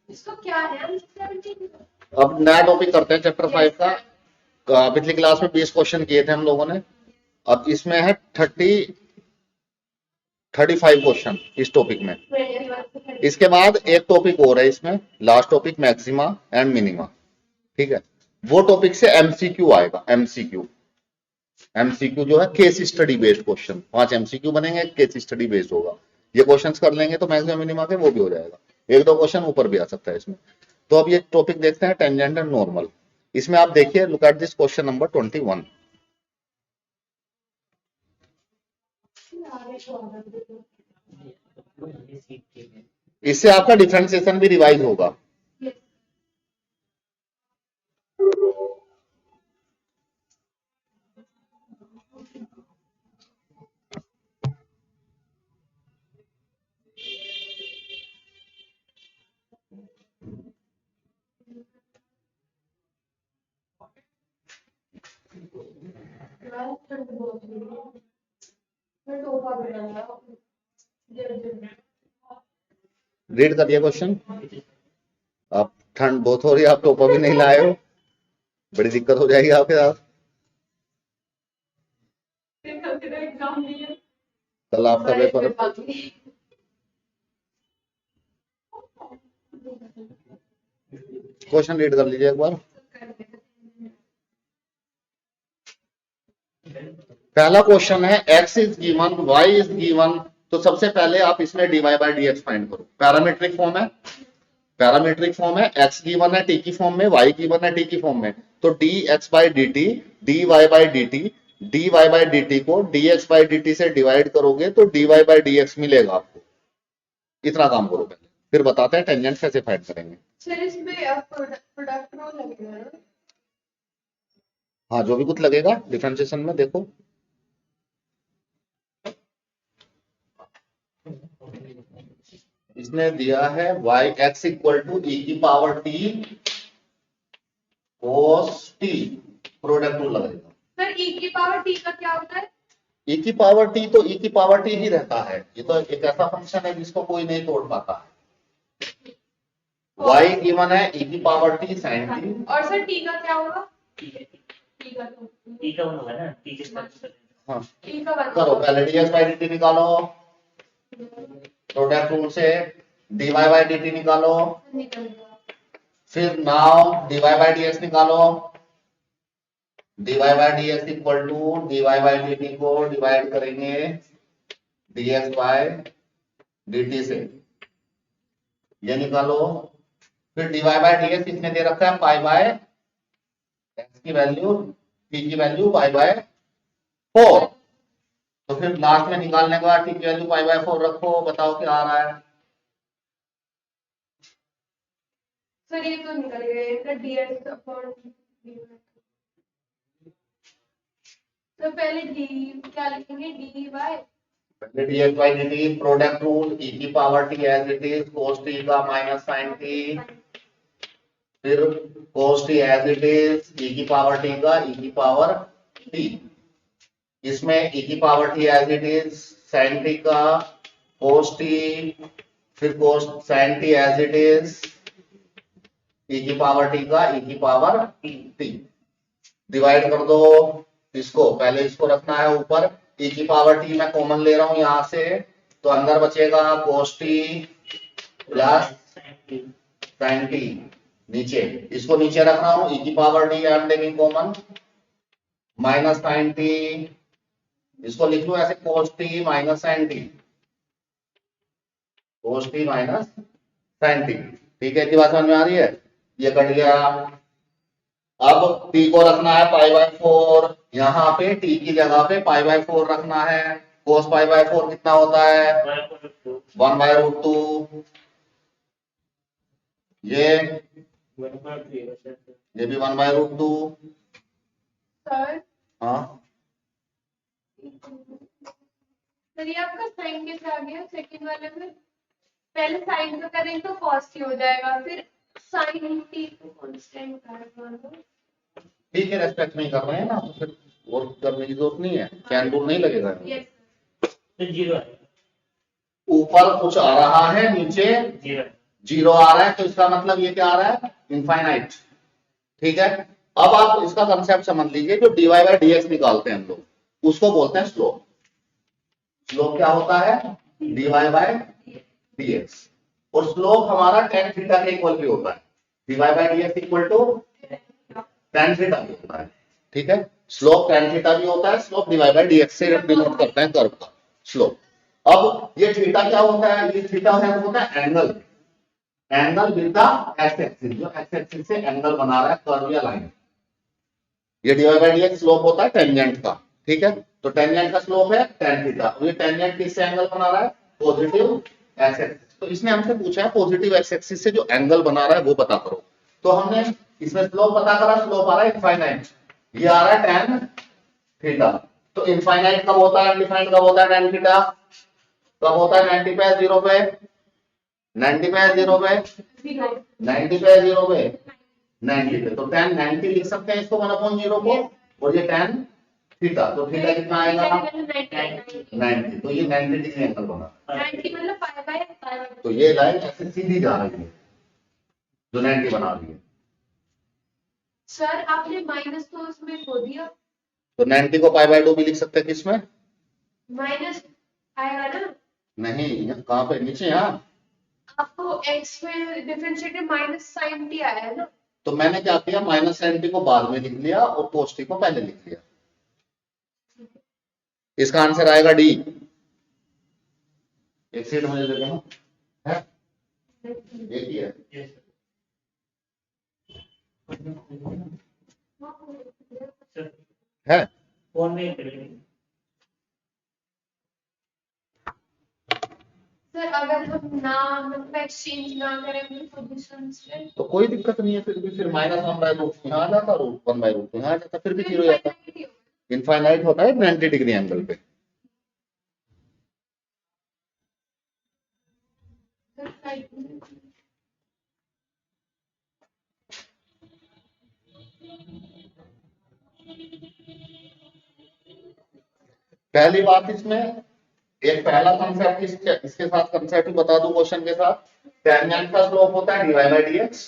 इसको क्या है? अब नया टॉपिक करते हैं चैप्टर 5 का। पिछली क्लास में 20 क्वेश्चन किए थे हम लोगों ने। अब इसमें है 35 क्वेश्चन इस टॉपिक में। इसके बाद एक टॉपिक और है इसमें, last topic maxima and minima. ठीक है, वो टॉपिक से एमसीक्यू आएगा। एमसीक्यू जो है case study based question, 5 MCQ बनेंगे, केस स्टडी बेस्ड होगा। ये क्वेश्चंस कर लेंगे तो मैक्सिमा मिनिमा के वो भी हो जाएगा। एक दो क्वेश्चन ऊपर भी आ सकता है इसमें। तो अब ये टॉपिक देखते हैं टेंजेंट एंड नॉर्मल। इसमें आप देखिए, look at this question number 21। इससे आपका डिफरेंशिएशन भी रिवाइज होगा। रीड करिए क्वेश्चन। आप ठंड बहुत हो रही है, आप टोपा भी नहीं लाए हो, बड़ी दिक्कत हो जाएगी आपके साथ। कल आपका पेपर। क्वेश्चन रीड कर लीजिए एक बार। पहला क्वेश्चन है x is given, y is given. तो सबसे पहले आप इसमें dy by D x find करो। पैरामीट्रिक फॉर्म है, x गिवन है t की फॉर्म में, y गिवन है t की फॉर्म में। तो dx by D T, dy by D T, dy by D T को dx बाई डी टी से डिवाइड करोगे तो dy बाई डी एक्स मिलेगा आपको। इतना काम करो पहले, फिर बताते हैं टेंजेंट कैसे फाइंड करेंगे। सर इसमें प्रोडक्ट रूल लगेगा ना? हाँ, जो भी कुछ लगेगा डिफरेंशिएशन में। देखो इसने दिया है y x equal to e की power t cos t, product rule लगेगा। सर e की पावर t का क्या होता है? e की पावर t तो e की पावर t ही रहता है। ये तो एक ऐसा फंक्शन है जिसको कोई नहीं तोड़ पाता है। y गिवन है e की पावर t sin t। और सर t का क्या होगा? टी का वन होगा ना, टी के साथ। हाँ, t का वन करो पहले dx बाई dt निकालो, प्रोडक्ट रूल से dy बाई dt निकालो, फिर नाउ dy बाई dx निकालो। dy by dx equal to dy by dt को डिवाइड करेंगे dx बाई dt से, ये निकालो। फिर dy बाई dx इसने दे रखा है पाई बाय x की वैल्यू, t की वैल्यू पाई बाय 4। तो फिर लास्ट में निकालने के बाद t की वैल्यू पाई बाय 4 रखो, बताओ क्या आ रहा है। सर ये तो निकल गया dx अपॉन dy। तो पहले d क्या लिखेंगे? dy पहले dx by dt, product rule, e की power t as it is, cos t का माइनस sin t, फिर cos t as it is, e की पावर t का e की पावर t, इसमें e की power t as it is, sin t का cos t, फिर cos sin t as it is, e की power t का e की पावर t। डिवाइड कर दो इसको, पहले इसको रखना है ऊपर, e की पावर t मैं कॉमन ले रहा हूं यहां से, तो अंदर बचेगा cos t plus sin t, नीचे इसको नीचे रख रहा हूं, e की power d I am taking common, minus sin t, इसको लिख लो ऐसे cos t minus sin t, cos t minus sin t। ठीक है, इतनी बात समझ में आ रही है? ये कट गया। अब t को रखना है पाई बाय 4, यहाँ पे t की जगह पे पाई बाय 4 रखना है। cos पाई बाय 4 कितना होता है? 1 बाय रूट 2। ये भी 1 बाय रूट 2। सर हाँ, सर ये आपका साइन कैसे आ गया सेकंड वाले में? पहले साइन का करेंगे तो cos t हो जाएगा, फिर sin t को कांस्टेंट कर t के रेस्पेक्ट में कर रहे हैं ना, तो फिर और करने की जरूरत नहीं है, चैन रूल नहीं लगेगा। तो जीरो है, ऊपर कुछ आ रहा है, नीचे जीरो है। 0 आ रहा है, तो इसका मतलब ये क्या आ रहा है, इनफाइनाइट। ठीक है, अब आप इसका कंसेप्ट समझ लीजिए, जो dy बाय dx निकालते हैं हम लोग, उसको बोलते हैं स्लोप। स्लोप क्या होता है, dy बाय dx, और स्लोप हमारा tan थीटा के इक्वल भी होता है। dy by dx equal to tan theta भी होता है। ठीक है, स्लोप tan थीटा भी होता है, स्लोप dy बाय dx से डिनोट करते हैं कर्व का स्लोप। अब ये थीटा क्या होता है, ये थीटा है, होता है angle, angle with the x axis, जो एक्स एक्सिस से एंगल बना रहा है कर्व या लाइन। ये dy बाय dx स्लोप होता है टेंजेंट का। ठीक है, तो टेंजेंट का स्लोप है tan थीटा, ये टेंजेंट किससे एंगल बना रहा है, पॉजिटिव एक्स एक्सिस। तो इसने हमसे पूछा है पॉजिटिव एक्स एक्सिस से जो एंगल बना रहा है वो पता करो। तो हमने इसमें स्लोप पता करा, स्लोप आ रहा है इनफाइनाइट, ये आ रहा है tan थीटा। तो इनफाइनाइट कब होता है, अनडिफाइंड कब होता है, tan थीटा कब होता है, 90 पे 0 पे, 90 पे 0 पे, 90 पे 0 पे, 90 पे, तो tan 90 लिख सकते हैं इसको 1/0 को, और ये tan थीटा, तो थीटा कितना आएगा 90, तो ये 90 डिग्री एंगल बना, 90 मतलब पाई बाय तो ये लाइन ऐसे सीधी जा रही है जो 90 बना रही है। सर आपने माइनस तो उसमें खो दिया, तो 90 को π/2 भी लिख सकते हैं किसमें, माइनस आएगा ना, नहीं कहाँ पे, नीचे, यहाँ। आपको x में डिफरेंशिएट में माइनस साइन टी आया है ना, तो मैंने क्या किया, माइनस साइन टी को बाद में लिख लिया और कोस टी को पहले लिख लिया। इसका आंसर आएगा डी। एक सीट मुझे दे देना है, एक ही है। Yes, sir. है फोन में करेंगे। सर अगर हम ना मतलब एक्सचेंज ना करें अपनी पोजीशंस पे, तो कोई दिक्कत नहीं है, फिर भी फिर -1/√2 यहाँ आ जाता, √1/√2 यहाँ आ जाता, फिर भी 0 हो जाता। इनफाइनाइट होता है 90 डिग्री एंगल पे। पहली बात इसमें एक पहला कंसेप्ट इसके साथ कंसेप्ट बता दूं क्वेश्चन के साथ, टेंजेंट का स्लोप होता है dy बाय dx।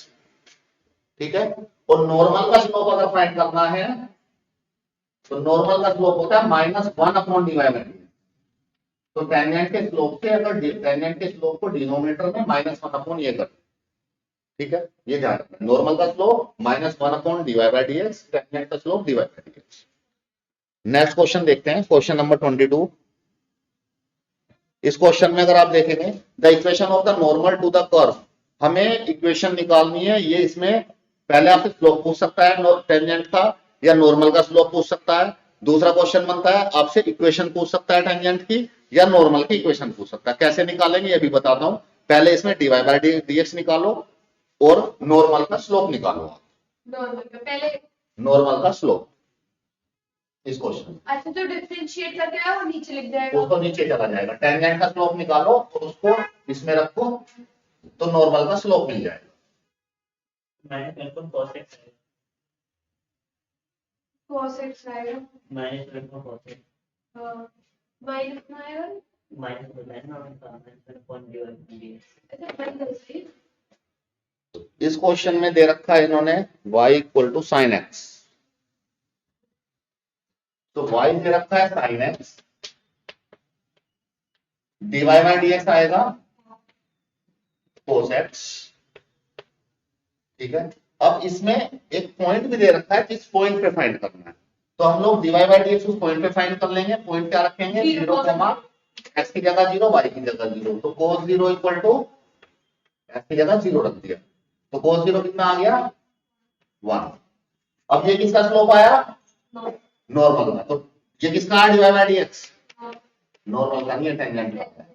ठीक है, और नॉर्मल का स्लोप अगर फाइंड करना है तो नॉर्मल का स्लोप होता है -1/dy बाय dx। तो टेंजेंट के स्लोप से अगर टेंजेंट के स्लोप को डिनोमिनेटर में -1 ये कर, ठीक है, ये ध्यान रखना, नॉर्मल का slope -1/dy by dx, tangent का slope dy by dx। Next question देखते हैं, क्वेश्चन नंबर 22। इस क्वेश्चन में अगर आप देखेंगे, the equation of the normal to the curve, हमें इक्वेशन निकालनी है। ये इसमें पहले आपसे स्लोप पूछ सकता है टेंजेंट का, या नॉर्मल का स्लोप पूछ सकता है। दूसरा क्वेश्चन बनता है आपसे इक्वेशन पूछ सकता है टेंजेंट की, या नॉर्मल की इक्वेशन पूछ सकता है। कैसे निकालेंगे ये भी बताता हूं। पहले इसमें dy बाय dx निकालो और नॉर्मल का स्लोप निकालो। नॉर्मल का पहले, नॉर्मल का स्लोप इस क्वेश्चन, अच्छा जो डिफरेंशिएट करके आया वो नीचे लिख जाएगा, उसको नीचे चला जाएगा। टेंजेंट का स्लोप निकालो और उसको इसमें रखो, तो नॉर्मल का स्लोप मिल जाएगा। माइनस बिल्कुल cos x है। cos x आएगा, माइनस बिल्कुल cos x। माइनस में आएगा, माइनस हो जाएगा और माइनस 1/dx। अच्छा माइनस से इस क्वेश्चन में दे रखा है इन्होंने y = sin x, तो y दे रखा है sin x, dy by dx आएगा cos x। ठीक है, अब इसमें एक पॉइंट भी दे रखा है, किस पॉइंट पे फाइंड करना है। तो हम लोग dy बाय dx उस पॉइंट पे फाइंड कर लेंगे। पॉइंट क्या रखेंगे, 0, x की जगह 0, y की जगह 0, तो cos 0 = x की जगह 0 रख दिया, तो cos 0 कितना आ गया 1। अब ये किसका स्लोप आया, नॉर्मल का, तो ये किसका dy बाय dx, नॉर्मल का नहीं है, टेंजेंट का।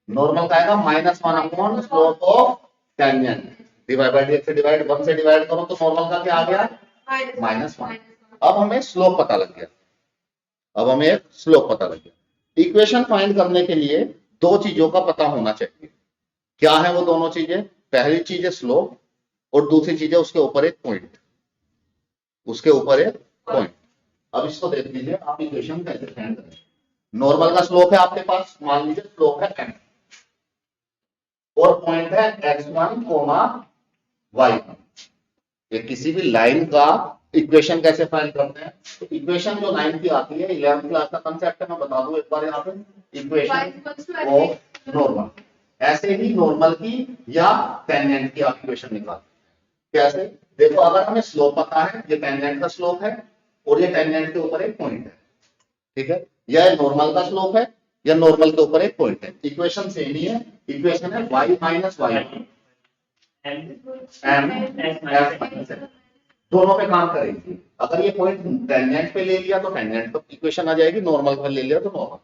नॉर्मल का आएगा -1 slope of tangent, dy by dx से डिवाइड 1 से डिवाइड करो तो नॉर्मल का क्या आ गया -1। अब हमें स्लोप पता लग गया, अब हमें एक स्लोप पता लग गया। इक्वेशन फाइंड करने के लिए दो चीजों का पता होना चाहिए। क्या है वो दोनों चीजें, पहली चीज है स्लोप और दूसरी चीज है उसके ऊपर एक पॉइंट, उसके ऊपर एक पॉइंट। अब इसको देख लीजिए आप इक्वेशन कैसे फाइंड करें। नॉर्मल का स्लोप है आपके पास, मान लीजिए स्लोप है m, और पॉइंट है x1 कोमा y1। ये किसी भी लाइन का इक्वेशन कैसे फाइंड करते हैं? तो इक्वेशन जो लाइन की आती है 11th क्लास का कंसेप्ट है, मैं बता दूं एक बार यहाँ पे, इक्वेशन ऑफ नॉर्मल। ऐसे ही नॉर्मल की या टेंजेंट की आप इक्वेशन निकालते हैं। कैसे? देखो, अगर हमें स्लोप पता है, ये टेंजेंट का स्लोप है और ये टेंजेंट के ऊपर एक पॉइंट है, ठीक है, या नॉर्मल का स्लोप है या नॉर्मल के ऊपर एक पॉइंट है। इक्वेशन सेम ही है, इक्वेशन है y माइनस वाई एम दोनों पे काम करेगी। अगर ये पॉइंट टेंजेंट पे ले लिया तो टेंजेंट पे इक्वेशन आ जाएगी, नॉर्मल पे ले लिया तो नॉर्मल।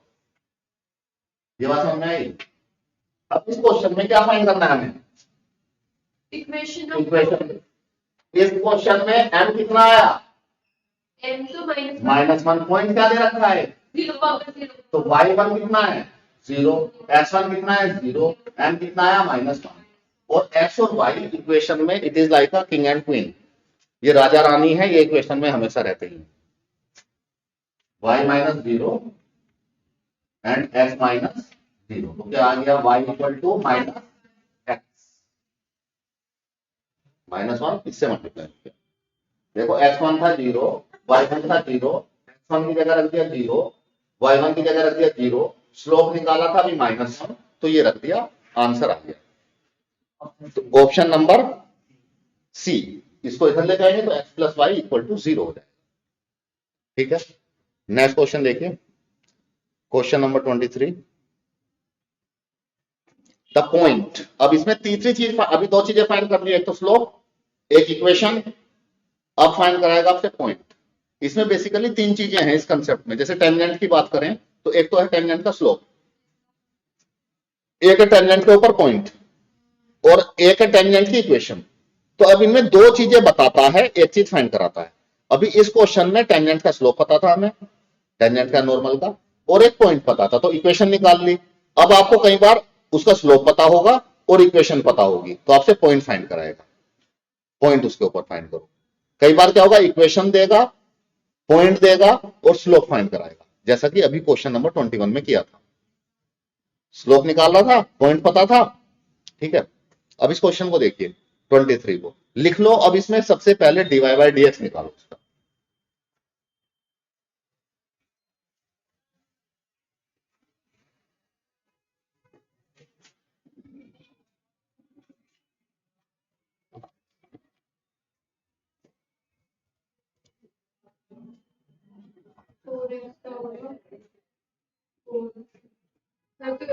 ये बात समझ में आई? अब इस क्वेश्चन में क्या फाइंड करना है हमें? इक्वेशन इस क्वेश्चन में m कितना आया? m तो -1। पॉइंट क्या दे रखा है? 0/0। तो y1 कितना है? 0। x1 कितना है? 0। m कितना आया? -1। और x और y इक्वेशन में it is like a king and queen, ये राजा रानी है, ये इक्वेशन में हमेशा रहते हैं। y minus 0 and x minus 0, तो क्या आ गया? y equal to minus X -1 इससे मल्टीप्लाई किया। देखो x1 था 0, y1 था 0, x1 की जगह रख दिया 0, y1 की जगह रख दिया 0, स्लोप निकाला था अभी -1, तो ये रख दिया, आंसर आ गया। तो ऑप्शन नंबर सी, इसको इधर ले जाएंगे तो x plus Y equal to 0 हो जाएगा। ठीक है, नेक्स्ट क्वेश्चन देखिए, क्वेश्चन नंबर 23। द पॉइंट, अब इसमें तीसरी चीज, अभी दो चीजें फाइंड करनी है, एक तो स्लोप, एक इक्वेशन, अब फाइंड कराएगा आपसे पॉइंट। इसमें बेसिकली तीन चीजें हैं इस कंसेप्ट में। जैसे टेंजेंट की बात करें तो एक तो है टेंजेंट का स्लोप, एक है टेंजेंट के ऊपर पॉइंट, और एक है टेंजेंट की इक्वेशन। तो अब इनमें दो चीजें बताता है, एक चीज फाइंड कराता है। अभी इस क्वेश्चन में टेंजेंट का स्लोप पता था हमें, टेंजेंट का नॉर्मल का, और एक पॉइंट पता था, तो इक्वेशन निकाल ली। अब आपको कई बार उसका स्लोप पता होगा और इक्वेशन पता होगी, तो आपसे पॉइंट फाइंड कराएगा, पॉइंट उसके ऊपर फाइंड करो। कई बार क्या होगा, इक्वेशन देगा, पॉइंट देगा और स्लोप फाइंड कराएगा, जैसा कि अभी क्वेश्चन नंबर 21 में किया था। स्लोप निकालना था, पॉइंट पता था, ठीक है। अब इस क्वेश्चन को देखिए 23 को लिख लो। अब इसमें सबसे पहले dy बाई dx निकालो उसका। तो हो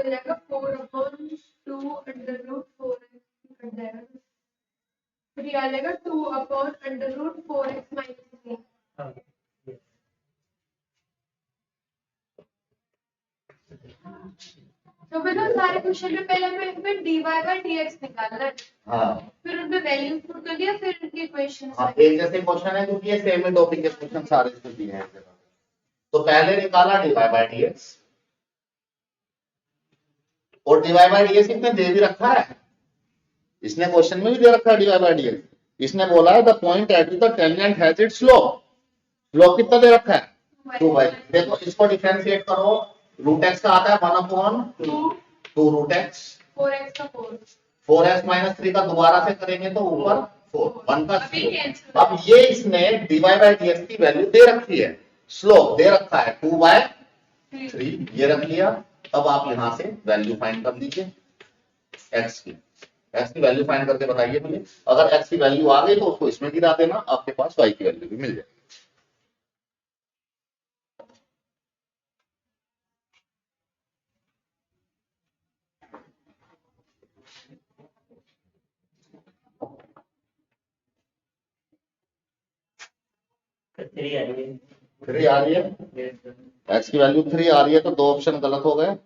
जाएगा 4/2 अंडर रूट 4x कट जाएगा, फिर ये आ जाएगा 2/√4x माइनस 3। तो मतलब सारे क्वेश्चन में पहले हमें इसमें dy बाई dx निकालना है, हाँ, फिर उनमें वैल्यूज पुट कर दिया, फिर उनकी इक्वेशन। हाँ, एक जैसे क्वेश्चन है क्योंकि ये सेम ही टॉपिक के क्वेश्चन सारे इसमें दिए हैं। तो पहले निकाला dy बाई dx, और dy बाई dx इसने दे भी रखा है, इसने क्वेश्चन में भी दे रखा है dy बाई dx। इसने बोला है the point at the tangent has its slope. Slope कितना दे रखा है? 2 देखो इसको डिफरेंशिएट करो, रूट एक्स का आता है 1/2 रूट एक्स, 4x का 4। 4x माइनस 3 का दोबारा से करेंगे तो ऊपर 4 1 का 0। अब ये इसने dy बाई dx की वैल्यू दे रखी है, स्लोप दे रखा है 2/3, ये रख लिया। अब आप यहां से वैल्यू फाइंड कर लीजिए x की। x की वैल्यू फाइंड करके बताइए मुझे। अगर x की वैल्यू आ गई तो उसको इसमें गिरा देना, आपके पास y की वैल्यू भी मिल जाएगी। थ्री आ रही है, 3 आ रही है, x की वैल्यू 3 आ रही है, तो दो ऑप्शन गलत हो गए।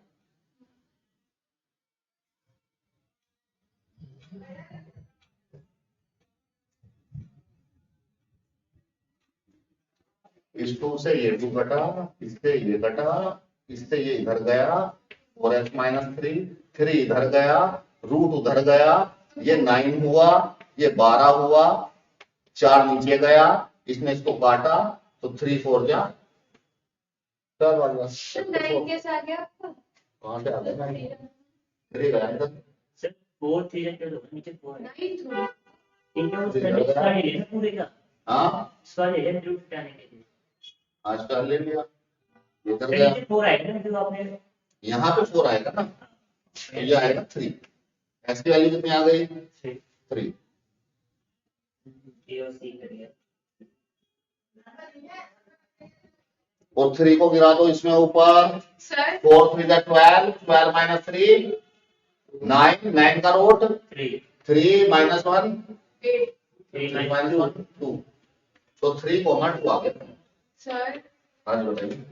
इस 2 से ये 2 कटा, इससे ये कटा, इससे ये इधर गया, और x माइनस 3 इधर गया, रूट उधर गया, ये 9 हुआ, ये 12 हुआ, 4 नीचे गया, इसने इसको काटा, तो 3 4 जा 4 वाला 9 कैसे आ गया आपका? कहां से आ गया? 3 गया इधर, 4 3 का 12 होगा, नीचे 4 है 9 थोड़ी इनका वो स्क्वायर ले लेना पूरे का, हाँ स्क्वायर ले लेना रूट हटाने के लिए, आज का ले लिया, इधर फिर गया, नीचे 4 आएगा ना जो आपने, यहाँ पे 4 आएगा ना, तो ये आएगा 3। एक्स की वैल्यू कितनी आ गई? 3। ए और सी कर दिया, और 3 को गिरा दो इसमें ऊपर, सर 4 3 जा 12, 12 माइनस 3 9, 9 का रूट 3 3 माइनस 1 8 3 माइनस 1 2, तो 3 कॉमन 2 आ गया। सर आज बताइए।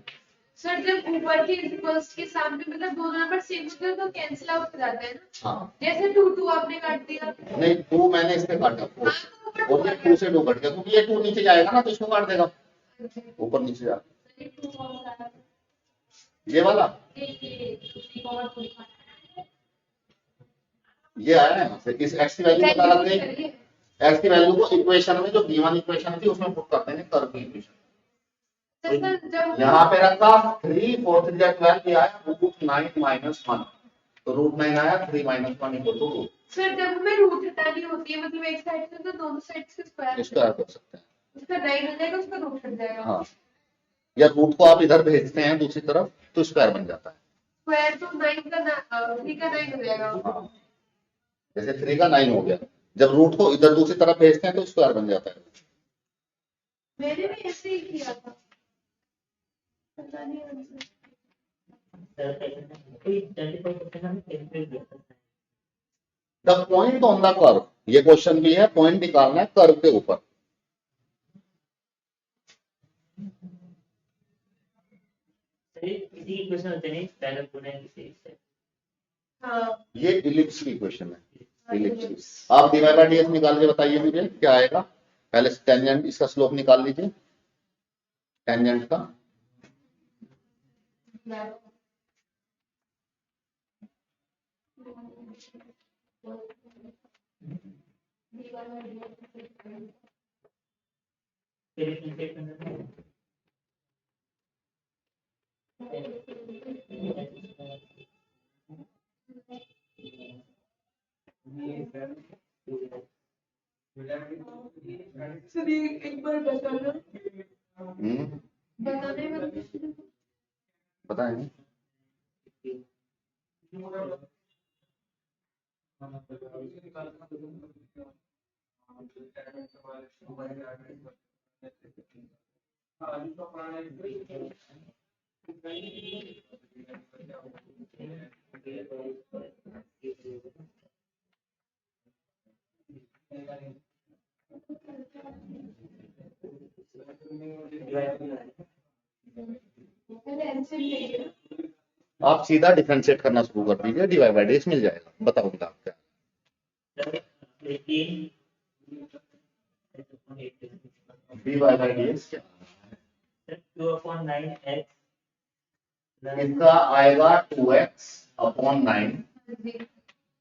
सर जब ऊपर के फर्स्ट के सामने मतलब दोनों नंबर सेम होते हैं तो कैंसिल आउट हो जाता है ना, हाँ जैसे 2 2 आपने काट दिया, नहीं 2 मैंने इसमें काटा 4 हाँ, तो और ये 2 से 2 कट गया क्योंकि ये 2 नीचे जाएगा ना तो इसको काट देगा, ऊपर नीचे जा, ये 2 कौन सा है? ये वाला ये 3 कॉमन थोड़ी काटना ये आया है यहाँ से, इस x की वैल्यू पता लग गई, है। x की वैल्यू को इक्वेशन में जो गिवन इक्वेशन थी उसमें पुट करते हैं कर्व की इक्वेशन, सर जब यहाँ पे रखा 3 4 3 जा 12 ये आया रूट 9 माइनस 1, तो रूट 9 आया 3 माइनस 1 इक्वल टू 2, सर जब हमें रूट हटानी होती है मतलब एक साइड से तो दोनों साइड से स्क्वायर इसको ऐड कर सकते हैं। उसका 9 हो जाएगा उसका रूट हट जाएगा, हाँ या रूट को आप इधर भेजते हैं दूसरी तरफ तो स्क्वायर बन जाता है। स्क्वायर तो 9 का 3 का 9 हो जाएगा। हाँ जैसे 3 का 9 हो गया, जब रूट को इधर दूसरी तरफ भेजते हैं तो स्क्वायर बन जाता है। मैंने भी ऐसे ही किया था, पता नहीं आंसर। सर कोई 25% हमें कैलकुलेट किया था, the point on the curve, ये क्वेश्चन भी है, पॉइंट निकालना है कर्व के ऊपर। सर किसी की क्वेश्चन होते नहीं पैराबोला है किसी से, हाँ ये इलिप्स की क्वेश्चन है, इलिप्स। आप dy बाय dx निकाल के बताइए मुझे क्या आएगा, पहले टेंजेंट इसका स्लोप निकाल लीजिए, टेंजेंट का फिर डिफरेंशिएट करना है, सर ये एक बार बताना, हम्म बताने में बताएं। पहले आंसर चाहिए। आप सीधा डिफरेंशिएट करना शुरू कर दीजिए, dy बाय dx मिल जाएगा, बताऊंगा आपका। dy बाय dx क्या 2/9x इसका आएगा 2x अपॉन 9,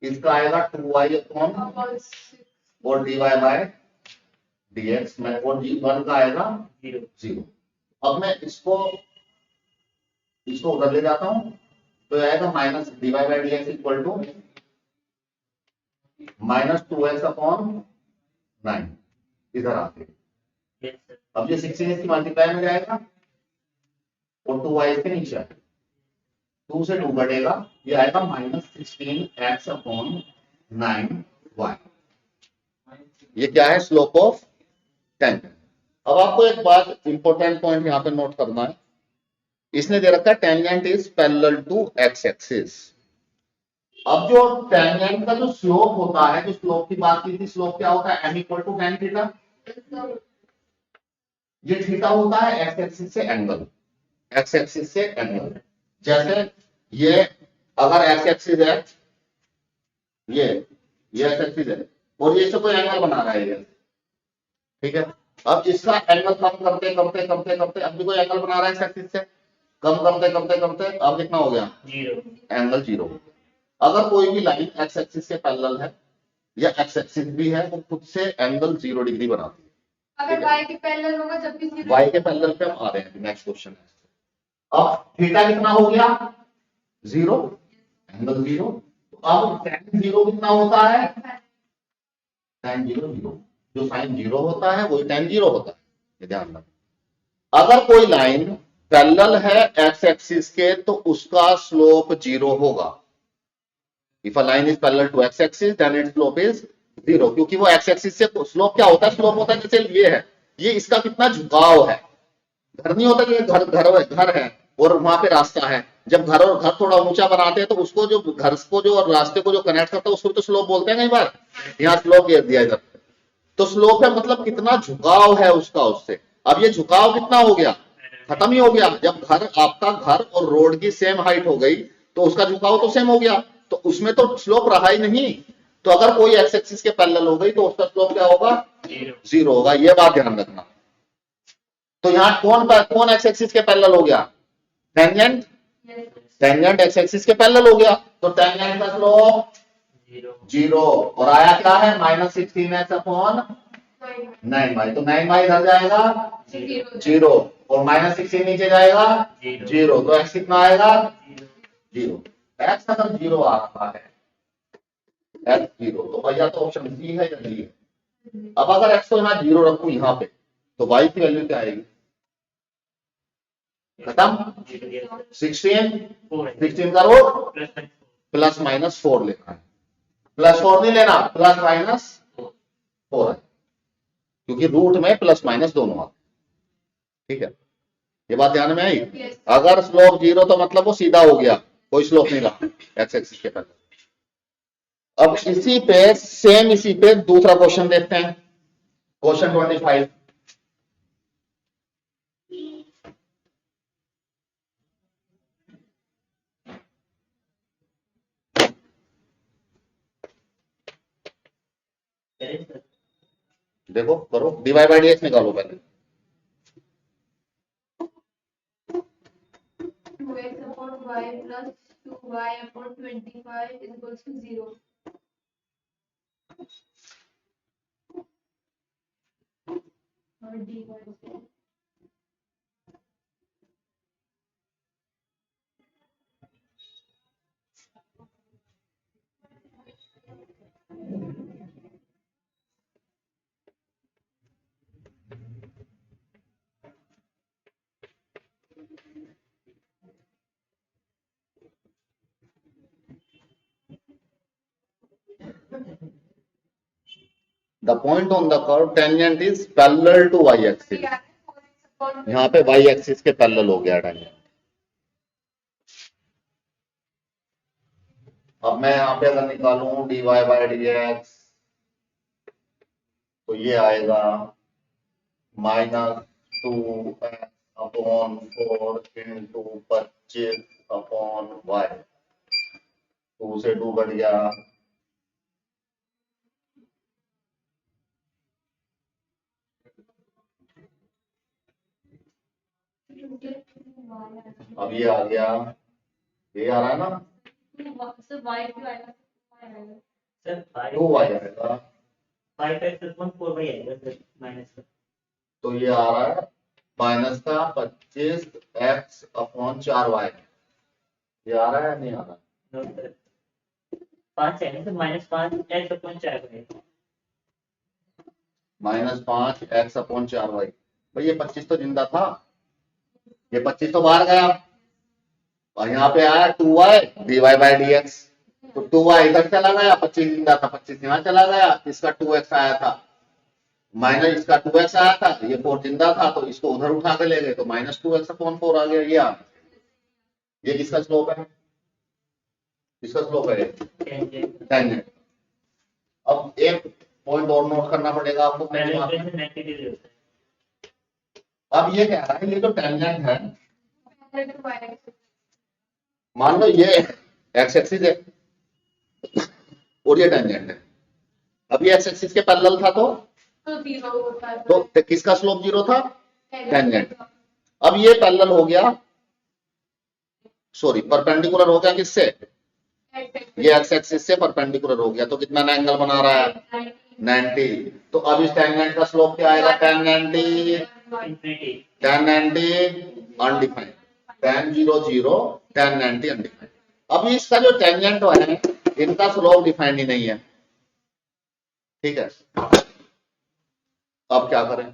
इसका आएगा 2y अपॉन और dy बाय dx में, और g1 का आएगा 0। अब मैं इसको उधर ले जाता हूं तो आएगा minus dy by dx equal to minus 2x upon 9 इधर आते। अब ये 16 इसकी मल्टीप्लाई में जाएगा और 2y इसके नीचे आएगा, 2 से 2 बढ़ेगा, ये आएगा माइनस 16x अपॉन 9y। ये क्या है, स्लोप ऑफ टेंजेंट। अब आपको एक बात इंपॉर्टेंट पॉइंट यहाँ पे नोट करना है, इसने दे रखा है tangent is parallel to x axis. अब जो टेंजेंट का जो स्लोप होता है, जो स्लोप की बात की थी, स्लोप क्या होता है, m equal to tan theta, ये थीटा होता है x एक्सिस से एंगल, x एक्सिस से एंगल। जैसे ये अगर x एक्सिस है, ये x एक्सिस है और ये इससे कोई एंगल बना रहा है ये, ठीक है। अब इसका एंगल कम करते करते करते करते अब भी कोई एंगल बना रहा है इस एक्सिस से, कम करते करते करते अब कितना हो गया, 0, एंगल 0। अगर कोई भी लाइन x एक्सिस से पैरेलल है या x एक्सिस भी है, वो खुद से एंगल 0 डिग्री बनाती है। अगर y के पैरेलल होगा जब भी 0 y के पैरेलल पे हम आ रहे हैं, नेक्स्ट क्वेश्चन है। अब थीटा कितना हो गया 0, एंगल 0, तो अब tan 0 कितना होता है? tan 0 0, जो sin 0 होता है वही tan 0 होता है, ये ध्यान रखना। अगर कोई लाइन पैरेलल है x एक्सिस के तो उसका स्लोप 0 होगा। If a line is parallel to x axis then its slope is 0, क्योंकि वो x एक्सिस से स्लोप क्या होता है? स्लोप होता है जैसे ये है, ये इसका कितना झुकाव है। घर नहीं होता कि घर है और वहां पे रास्ता है, जब घर और घर थोड़ा ऊंचा बनाते हैं तो उसको जो घर को जो और रास्ते को जो कनेक्ट करता है उसको तो स्लोप बोलते हैं कई बार, यहाँ स्लोप दिया जाता है। तो स्लोप है मतलब कितना झुकाव है उसका उससे। अब ये झुकाव कितना हो गया? खत्म ही हो गया। जब आपका घर और रोड की सेम हाइट हो गई तो उसका झुकाव तो सेम हो गया, तो उसमें तो स्लोप रहा ही नहीं। तो अगर कोई एक्स एक्सिस के पैरेलल हो गई तो उसका स्लोप क्या होगा? 0 होगा। ये बात ध्यान रखना। तो यहाँ कौन एक्स एक्सिस के पैरेलल हो गया? टेंजेंट। टेंजेंट एक्स एक्सिस के पैरेलल हो गया तो टेंजेंट का स्लोप 0 और आया क्या है? -16x upon 9y। तो 9y इधर जाएगा 0 और -16 नीचे जाएगा 0, तो x कितना आएगा? 0। x अगर 0 आ रहा है, x 0, तो भैया तो ऑप्शन सी है या डी है। अब अगर x को यहाँ 0 रखूं यहाँ पे तो y की वैल्यू क्या आएगी? खत्म। 16 का रूट प्लस माइनस 4 लेना है, प्लस 4 नहीं लेना, प्लस माइनस 4 है, क्योंकि रूट में प्लस माइनस दोनों आते। ठीक है, ये बात ध्यान में आई। अगर स्लोप 0 तो मतलब वो सीधा हो गया, कोई स्लोप नहीं रहा एक्स एक्सिस के पहले। अब इसी पे दूसरा क्वेश्चन देखते हैं, क्वेश्चन 25। देखो करो, dy बाई dx निकालो पहले। 2x upon y plus 2y upon 25 is equals to 0. और dy से The point on the curve tangent is parallel to y axis। यहाँ पे y एक्सिस के पैरेलल हो गया टेंजेंट। अब मैं यहाँ पे अगर निकालूं dy बाई dx तो ये आएगा -2x upon 4 into 25 upon y। 2 से 2 बढ़ गया, अब ये आ गया, ये आ रहा है ना, 2y आएगा, तो ये आ रहा है माइनस का 25x अपॉन 4y। ये आ रहा है नहीं आ रहा? 5 है तो -5x अपॉन 4 बनेगा। -5x upon 4y। भाई ये 25 तो जिंदा था, ये 25 तो बाहर गया और यहाँ पे आया 2y dy बाई dx। तो 2y इधर चला गया, 25 जिंदा था, 25 यहाँ चला गया, इसका 2x आया था, माइनस इसका 2x आया था, ये 4 जिंदा था तो इसको उधर उठा के ले गए तो -2x अपॉन 4 आ गया। ये आ गया। ये किसका स्लोप है? किसका स्लोप है? टेंजेंट। अब एक पॉइंट और नोट करना पड़ेगा आपको। अब ये कह रहा है ये जो टेंजेंट है, मान लो ये एक्स एक्सिस है और ये टेंजेंट है। अब ये एक्स एक्सिस के पैरेलल था तो 0 होता है। तो किसका स्लोप 0 था? टेंजेंट। अब ये पैरेलल हो गया, सॉरी परपेंडिकुलर हो गया किससे? ये एक्स एक्सिस से परपेंडिकुलर हो गया, तो कितना एंगल बना रहा है? 90। तो अब इस टेंजेंट का स्लोप क्या आएगा? tan 90 undefined, tan 0 0 tan 90 undefined. अब इसका जो टेंजेंट है इनका स्लोप डिफाइंड ही नहीं है, ठीक है। अब क्या करें,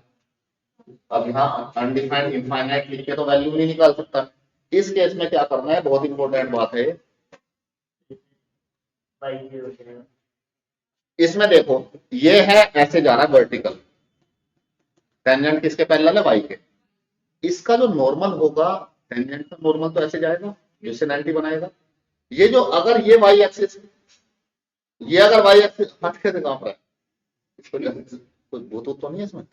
अब यहाँ अनडिफाइंड इनफाइनाइट लिख के तो वैल्यू नहीं निकाल सकता। इस केस में क्या करना है, बहुत इंपॉर्टेंट बात है। इसमें देखो ये है ऐसे जा रहा है वर्टिकल, टेंजेंट किसके पैरेलल है, वाई के। इसका जो नॉर्मल होगा, टेंजेंट का नॉर्मल तो ऐसे जाएगा, जिससे 90 बनाएगा। ये जो अगर ये वाई एक्सिस, ये अगर वाई एक्सिस हट के कांप रहा है, इसको कोई भूत तो नहीं है इसमें।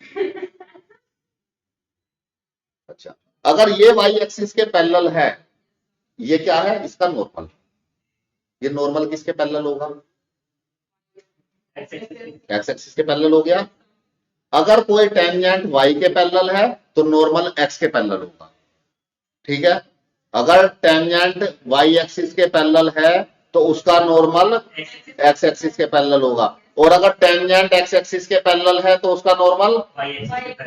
अच्छा, अगर ये वाई एक्सिस के पैरेलल है, ये क्या है, इसका नॉर्मल। ये नॉर्मल किसके पैरेलल होगा, एक्स एक्सिस के पैरेलल हो गया। अगर कोई टेंजेंट वाई के पैरेलल है तो नॉर्मल एक्स के पैरेलल होगा, ठीक है। अगर टेंजेंट वाई एक्सिस के पैरेलल है तो उसका नॉर्मल एक्स एक्सिस के पैरेलल होगा, और अगर टेंजेंट एक्स एक्सिस के पैरेलल है तो उसका नॉर्मल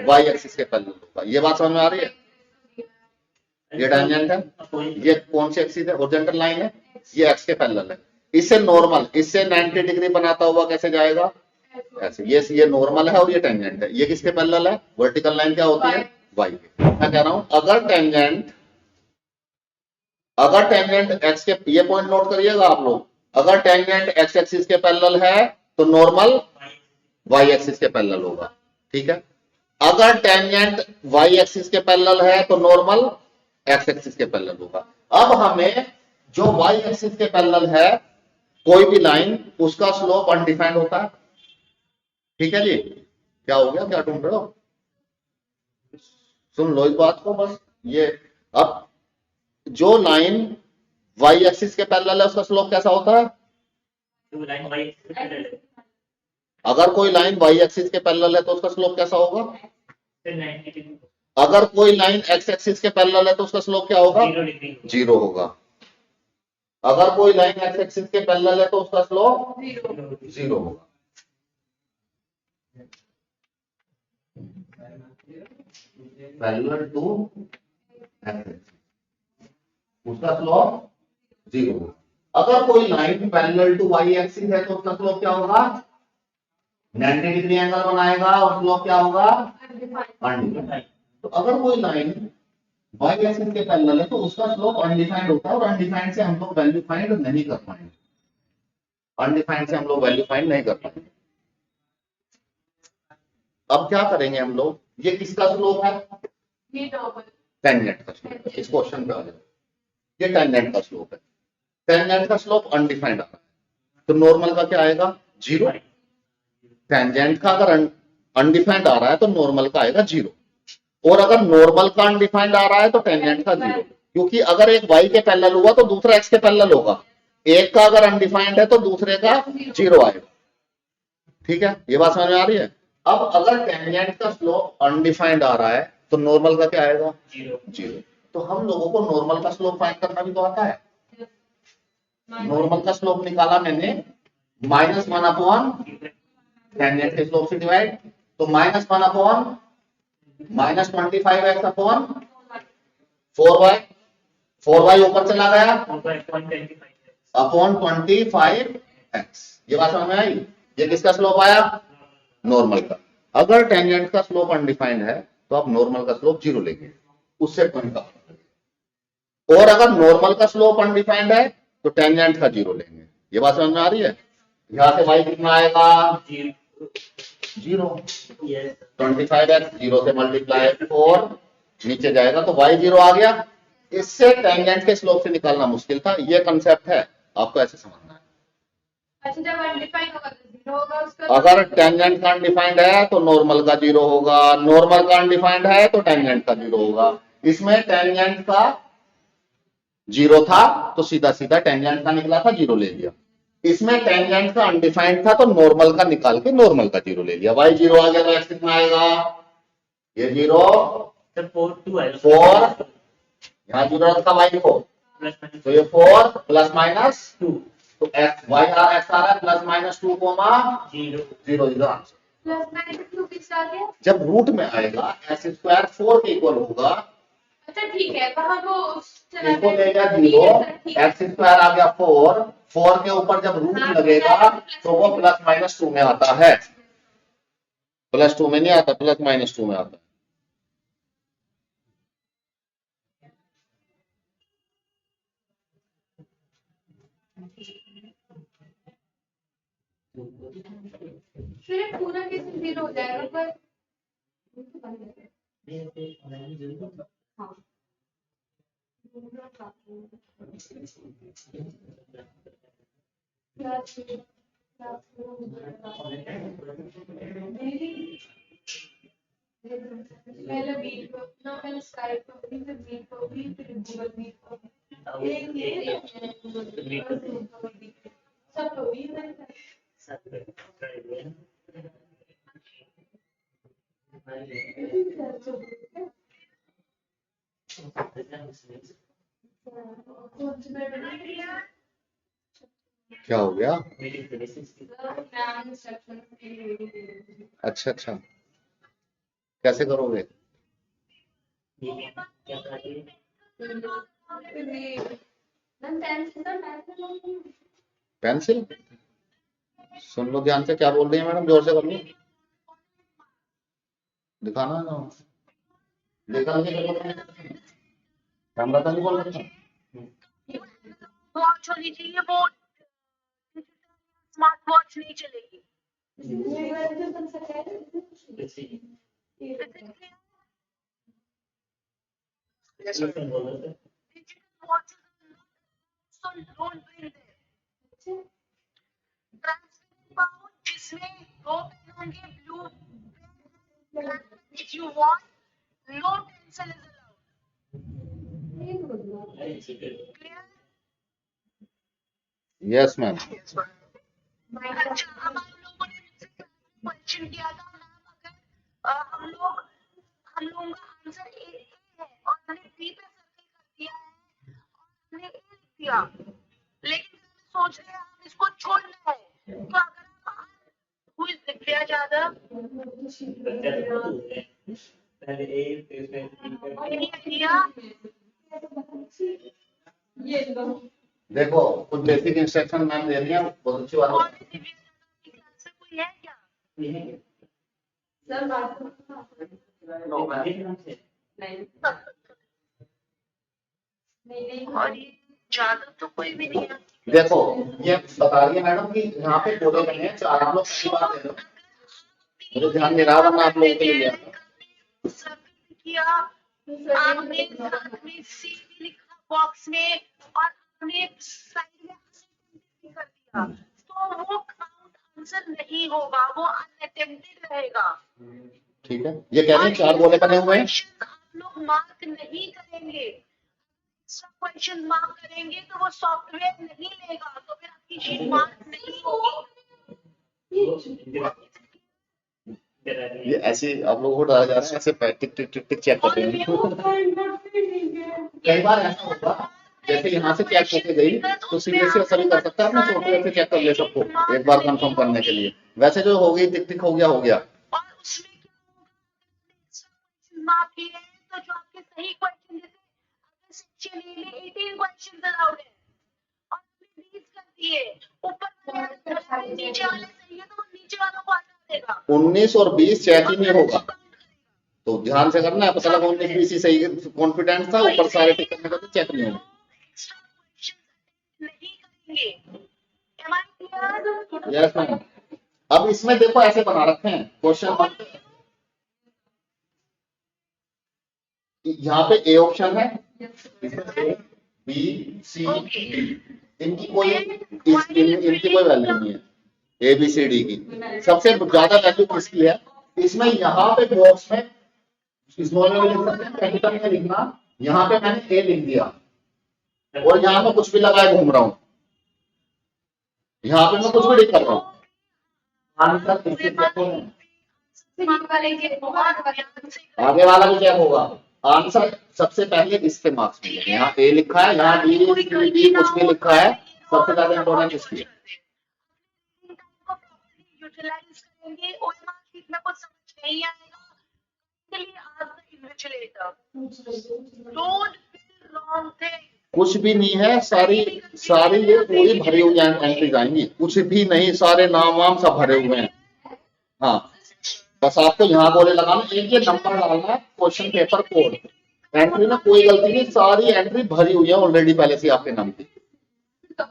वाई एक्सिस के पैरेलल होगा। ये बात समझ में आ रही है। ये टेंजेंट है, ये कौन सी एक्सिस है, हॉरिजॉन्टल लाइन है, ये एक्स के पैरेलल है। इससे नॉर्मल, इससे 90 डिग्री बनाता हुआ कैसे जाएगा, ऐसे। ये नॉर्मल है और ये टेंजेंट है। ये किसके पैरेलल है, वर्टिकल लाइन क्या होती है, वाई के। मैं कह रहा हूं अगर टेंजेंट एक्स के, ये पॉइंट नोट करिएगा आप लोग, अगर टेंजेंट एक्स एक्सिस के पैरेलल है तो नॉर्मल वाई एक्सिस के पैरेलल होगा, ठीक है। अगर टेंजेंट वाई एक्सिस के पैरेलल है तो नॉर्मल एक्स एक्सिस के पैरेलल होगा। अब हमें जो वाई एक्सिस के पैरेलल है कोई भी लाइन, उसका स्लोप अनडिफाइंड होता है, ठीक है जी। क्या हो गया, क्या ढूंढ रहे हो, सुन लो इस बात को बस। ये अब जो लाइन वाई एक्सिस के पैरेलल है उसका स्लोप कैसा होता है, अगर कोई लाइन वाई एक्सिस के पैरेलल है तो उसका स्लोप कैसा होगा, अगर कोई लाइन एक्स एक्सिस के पैरेलल है तो उसका स्लोप क्या होगा, 0 होगा। अगर कोई लाइन एक्स एक्सिस के पैरेलल है तो उसका स्लोप 0 होगा। पैरेलल टू एक्स, उसका स्लोप 0 होगा। अगर कोई line parallel to Y axis है तो उसका स्लोप क्या होगा, 90 डिग्री एंगल बनाएगा और स्लोप क्या होगा, अनडिफाइंड। तो अगर कोई लाइन वाई एक्सिस के पैरेलल है तो उसका स्लोप अनडिफाइंड होता है, और अनडिफाइंड से हम लोग वैल्यू फाइंड नहीं कर पाएंगे, अनडिफाइंड से हम लोग वैल्यू फाइंड नहीं कर पाएंगे। अब क्या करेंगे हम लोग, ये किसका स्लोप है, टेंजेंट का स्लोप। इस क्वेश्चन पे आ जाए, ये टेंजेंट का स्लोप है। टेंजेंट का स्लोप अनडिफाइंड आ रहा है तो नॉर्मल का क्या आएगा, 0। टेंजेंट का अगर अनडिफाइंड आ रहा है तो नॉर्मल का आएगा 0, और अगर नॉर्मल का अनडिफाइंड आ रहा है तो टेंजेंट का 0, क्योंकि अगर एक वाई के पैरेलल हुआ तो दूसरा एक्स के पैरेलल होगा। एक का अगर अनडिफाइंड है तो दूसरे का 0 आएगा, ठीक है। ये बात समझ में आ रही है। अब अगर टेंजेंट का स्लोप अनडिफाइंड आ रहा है तो नॉर्मल का क्या आएगा, 0। तो हम लोगों को नॉर्मल का स्लोप फाइंड करना भी तो आता है। नॉर्मल का स्लोप निकाला मैंने, -1 टेंजेंट के स्लोप से डिवाइड, तो -1 -25x अपॉन 4y ऊपर चला गया अपॉन 25x। ये बात समझ में आई। ये किसका स्लोप आया, नॉर्मल का। अगर टेंजेंट का स्लोप अनडिफाइंड है तो आप नॉर्मल का स्लोप 0 लेंगे, उससे पॉइंट का। और अगर नॉर्मल का स्लोप अनडिफाइंड है तो टेंजेंट का 0 लेंगे। ये बात समझ में आ रही है। यहां से y कितना आएगा, 0। 25x 0 से मल्टीप्लाई 4 नीचे जाएगा तो y 0 आ गया। इससे टेंजेंट के स्लोप से निकालना मुश्किल था। ये कंसेप्ट है, आपको ऐसे समझना है। अच्छा, जब अनडिफाइंड होगा तो 0 होगा उसका। अगर टेंजेंट का अनडिफाइंड है तो नॉर्मल का 0 होगा, नॉर्मल का अनडिफाइंड है तो टेंजेंट का 0 होगा। इसमें टेंजेंट का 0 था तो सीधा सीधा टेंजेंट का निकला था, 0 ले लिया। इसमें टेंजेंट का अनडिफाइंड था तो नॉर्मल का निकाल के नॉर्मल का 0 ले लिया। y 0 आ गया तो x कितना आएगा, ये 0 4, यहाँ 0 रखा y को, तो ये 4 ± 2, तो x y x आ रहा है ±2 0 इधर आंसर। +-2 किस आ गया, जब रूट में आएगा x² 4 के इक्वल होगा अच्छा ठीक है, वहाँ वो इसको ले गया 0, एक्स स्क्वायर आ गया 4, 4 के ऊपर जब रूट लगेगा तो वो +-2 में आता है, +2 में नहीं आता, +-2 में आता है। फिर पूरा कैसे 0 हो जाएगा पर हाँ पहले बीट को ना, पहले स्काइप को, फिर बीट को, फिर गूगल मीट को, एक सब को भी क्या हो गया? अच्छा अच्छा, कैसे करोगे? पेंसिल सुन लो ध्यान से, क्या बोल रही है मैडम, जोर से कर लो, दिखाना ना, देखा नहीं, कैमरा तो नहीं बोल रहा था। वॉच होनी चाहिए, वो स्मार्ट वॉच नहीं चलेगी। Digital watches so don't bring there. Transparent pouch जिसमें 2 पेन होंगे, blue pen, if you want, no pencil is allowed. Clear? Yes ma'am. अच्छा, हमारे लोगों ने क्वेश्चन किया था मैम, अगर हम लोगों का आंसर ए है और हमने बी पे सर्कल कर दिया है और हमने ए लिख दिया, लेकिन हम सोच रहे हैं हम इसको छोड़ना है, तो अगर हम हुई लिख दिया ज्यादा ये लो देखो कुछ बेसिक इंस्ट्रक्शन मैम दे रही है, बहुत अच्छी बात और है। कोई है क्या? सर बात नहीं और ये ज्यादा तो कोई भी नहीं है। देखो ये बता रही है मैडम कि यहाँ पे बोले गए हैं 4, आप लोग सही बात दे रहे हो, मुझे ध्यान नहीं रहा वरना आप लोगों के लिए लिया किया आपने सी भी लिखा बॉक्स में और आपने साइड में कर दिया, तो वो काउंट आंसर नहीं होगा, वो अनअटेम्प्टेड रहेगा। ठीक है, ये कह रहे हैं 4 बोले बने हुए हैं, आप लोग मार्क नहीं करेंगे, क्वेश्चन मार्क करेंगे तो वो सॉफ्टवेयर नहीं लेगा, तो फिर आपकी शीट मार्क नहीं होगी। ये ऐसे आप लोगों को डाला जा रहा है, ऐसे टिक टिक टिक टिक चेक कर रहे हैं। कई बार ऐसा होगा जैसे यहाँ से चेक होके गई तो सीधे से असर कर सकता है, अपने सॉफ्टवेयर से चेक कर ले सबको एक बार कंफर्म करने के लिए, वैसे जो हो गई टिक टिक हो गया और उसमें क्या मार्क किए हैं तो जो आपके सही क्वेश्चन, जैसे सेक्शन ए में 18 क्वेश्चंस अलाउड है और हमने 20 कर दिए, ऊपर वाले नीचे वाले सही है तो वो नीचे वालों को हटा देगा। 19 और 20 चेक ही नहीं होगा, तो ध्यान से करना है, पता लगा 19 20 ही सही कॉन्फिडेंस था, ऊपर सारे टिक करने का तो चेक नहीं होगा। Yes ma'am. अब इसमें देखो ऐसे बना रखे हैं क्वेश्चन, यहाँ पे ए ऑप्शन है, बी सी, इनकी कोई वैल्यू नहीं है, ए बी सी डी की, सबसे ज्यादा वैल्यू किसकी है? इसमें यहाँ पे बॉक्स में स्मॉल में लिख सकते हैं, कैपिटल में लिखना, यहाँ पे मैंने ए लिख दिया और यहाँ पे कुछ भी लगाए घूम रहा हूँ, यहाँ पे मैं कुछ भी नहीं कर रहा हूँ, आगे वाला भी चेक होगा, आंसर सबसे पहले इससे मार्क्स मिलेंगे, यहाँ ए लिखा है, यहाँ डी कुछ भी लिखा है, सबसे ज्यादा इंपॉर्टेंट इसकी है। यूटिलाइज करेंगे, ओएमआर शीट में कुछ समझ नहीं आएगा, इसके लिए आज the invigilator. Don't fill wrong thing. कुछ भी नहीं है, सारी ये पूरी भरी हुई एंट्री आएंगी, कुछ भी नहीं, सारे नाम वाम सब भरे हुए हैं। हाँ, बस आपको यहाँ बोले लगाना, एक ये नंबर डालना है, क्वेश्चन पेपर कोड, एंट्री में कोई गलती नहीं, सारी एंट्री भरी हुई है ऑलरेडी पहले से आपके नाम की,